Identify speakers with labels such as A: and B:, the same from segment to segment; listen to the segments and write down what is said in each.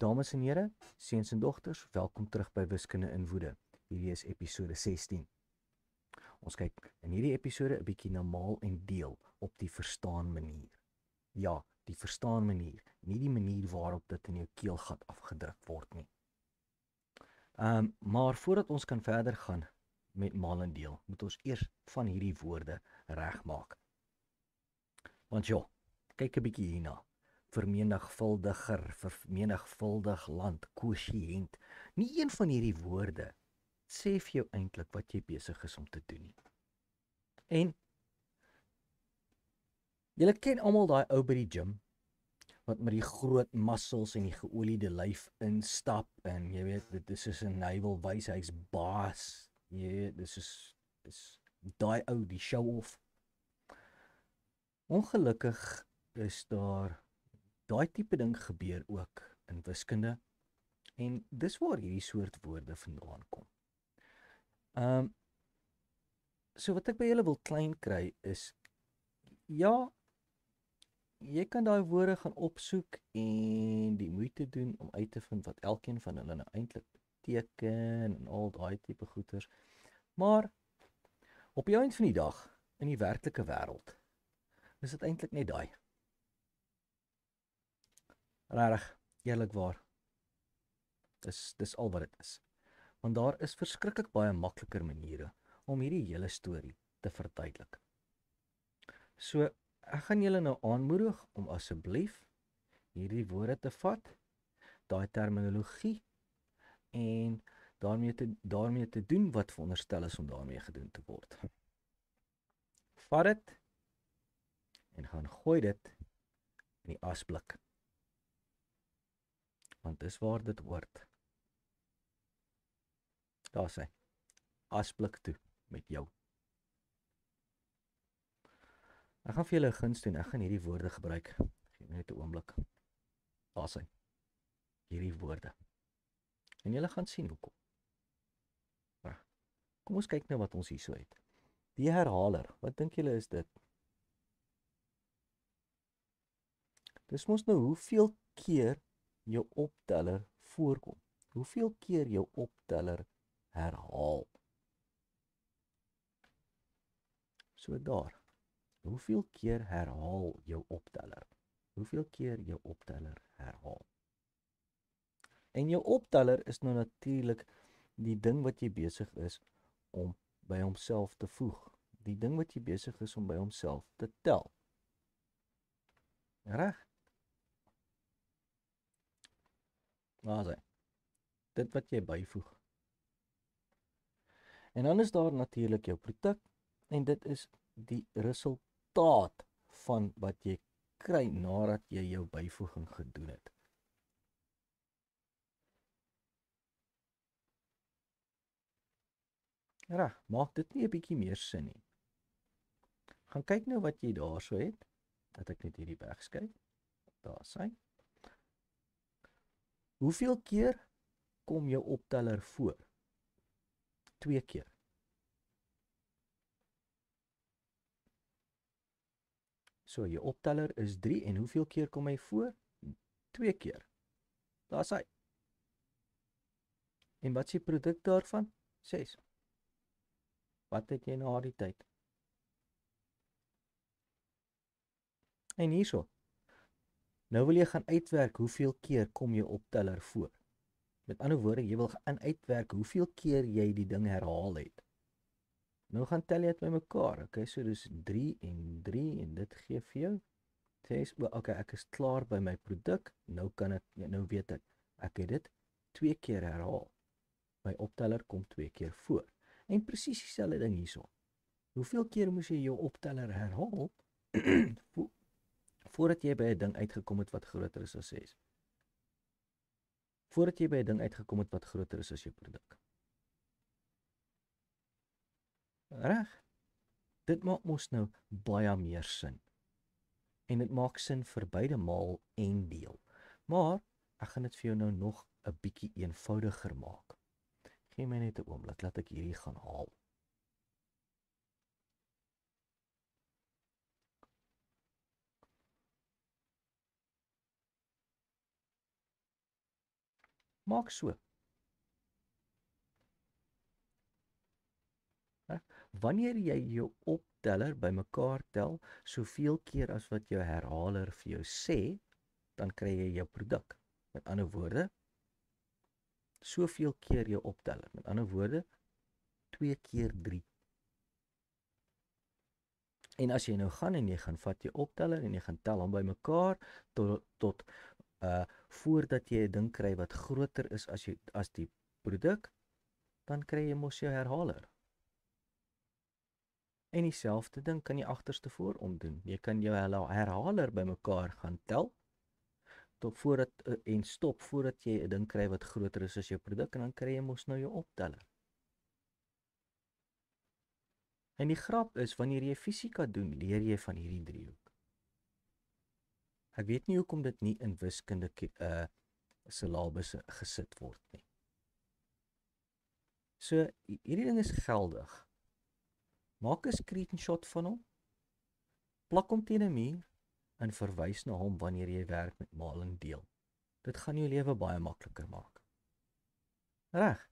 A: Dames en here, seuns en dogters, welkom terug by Wiskunde in Woede. Hierdie is episode 16. Ons kyk in hierdie episode 'n bietjie na maal en deel op die verstaan manier. Ja, die verstaan manier, nie die manier waarop dit in jou keelgat afgedruk word nie. Maar voordat ons kan verder gaan met maal en deel, moet ons eers van hierdie woorde regmaak. Want ja, kyk 'n bietjie hierna. Vermenigvuldiger, vermenigvuldig land, kwosiënt. Nie een van hierdie woorde sê vir jou eintlik wat jy besig is om te doen nie. En julle ken almal daai ou by die gym wat met die groot muscles en die geoliede lyf instap en jy weet dit is soos 'n hy wil wys hy's baas. Jy weet dis daai ou die show off. Ongelukkig is daar daai tipe ding gebeur ook in wiskunde en dis waar hierdie soort woorde vandaan kom. So wat ek by julle wil klein kry is ja, jy kan daai woorde gaan opsoek en die moeite doen om uit te vind wat elkeen van hulle nou eintlik beteken en al daai tipe goeters. Maar op die einde van die dag in die werklike wêreld is dit eintlik net daai. Regtig, eerlikwaar. Dis al wat dit is. Want daar is verskriklik baie makliker maniere om hierdie hele storie te verduidelik. So, ek gaan julle nou aanmoedig om asseblief hierdie woorde te vat, daai terminologie en daarmee te doen wat veronderstel is om daarmee gedoen te word. Vat dit en gaan gooi dit in die asblik. Want dis waar dit hoort. Daar sê, asblik toe met jou. Ek gaan vir julle 'n guns doen, ek gaan hierdie woorde gebruik. Gee my net 'n oomblik. Daar sê, hierdie woorde. En julle gaan sien hoekom. Kom ons kyk nou wat ons hierso het. Die herhaler, wat dink julle is dit? Dis mos nou hoeveel keer jou opteller voorkom. Hoeveel keer jou opteller herhaal. So daar. Hoeveel keer herhaal jou opteller? Hoeveel keer jou opteller herhaal? En jou opteller is nou natuurlik die ding wat jy besig is om by homself te voeg. Die ding wat jy besig is om by homself te tel. Reg? Maar sê, dit wat jy byvoeg. En dan is daar natuurlik jou produk en dit is die resultaat van wat jy kry nadat jy jou byvoeging gedoen het. Reg, maak dit nie 'n bietjie meer sin nie. Gaan kyk nou wat jy daarso het, dat ek net hierdie wegskryf. Daar sien. Hoeveel keer kom jou opteller voor? 2 keer. So, jou opteller is 3 en hoeveel keer kom hy voor? 2 keer. Daar sê. En wat is die produk daarvan? 6. Wat het jy na die tyd? En hierso. Nou wil jy gaan uitwerk hoeveel keer kom jou opteller voor. Met ander woorde, jy wil gaan uitwerk hoeveel keer jy die ding herhaal het. Nou gaan tel jy dit bymekaar. Okay, so dis 3 en 3 en dit gee vir jou 6. Okay, ek is klaar by my produk. Nou weet ek het dit 2 keer herhaal. My opteller kom 2 keer voor. En presies dieselfde ding hierso. Hoeveel keer moes jy jou opteller herhaal voordat jy by 'n ding uitgekom het wat groter is as 6? Voordat jy by 'n ding uitgekom het wat groter is as jou produk. Reg? Dit maak mos nou baie meer sin. En dit maak sin vir beide maal en deel. Maar ek gaan dit vir jou nou nog 'n bietjie eenvoudiger maak. Gee my net 'n oomblik, laat ek hierdie gaan haal. Maak so. Wanneer jy jou opteller bymekaar tel, soveel keer as wat jou herhaler vir jou sê, dan kry jy jou produk. Met ander woorde, soveel keer jou opteller. Met ander woorde, 2 keer 3. En as jy nou gaan en jy gaan vat jou opteller en jy gaan tel hom bymekaar tot voordat jy 'n ding kry wat groter is as die produk, dan kry jy mos jou herhaler. En dieselfde ding kan jy agterste voorom doen. Jy kan jou herhaler bymekaar gaan tel tot en stop voordat jy 'n ding kry wat groter is as jou produk en dan kry jy mos nou jou opteller. En die grap is, wanneer jy fisika doen, leer jy van hierdie driehoek. Ek weet nie hoekom dit nie in wiskunde syllabusse gesit word nie. So, hierdie ding is geldig. Maak 'n screenshot van hom, plak hom teen 'n muur en verwys na hom wanneer jy werk met maal en deel. Dit gaan jou lewe baie makliker maak. Reg.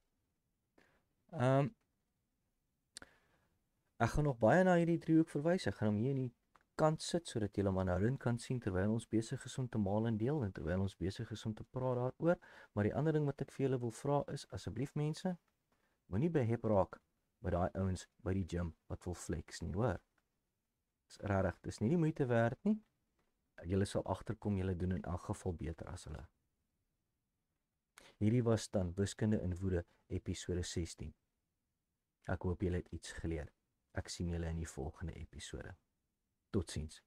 A: Ek gaan nog baie na hierdie driehoek verwys. Ek gaan hom hier in die kant sit sodat jy hom aanhoudend kan sien terwyl ons besig is om te maal en deel en terwyl ons besig is om te praat daaroor. Maar die ander ding wat ek vir julle wil vra is, asseblief mense, moenie behep raak by daai ouens by die gym wat wil flex nie, hoor. Dis regtig, dis nie die moeite werd nie. Julle sal agterkom julle doen in elk geval beter as hulle. Hierdie was dan Wiskunde in Woede episode 16. Ek hoop julle het iets geleer. Ek sien julle in die volgende episode. Totsiens.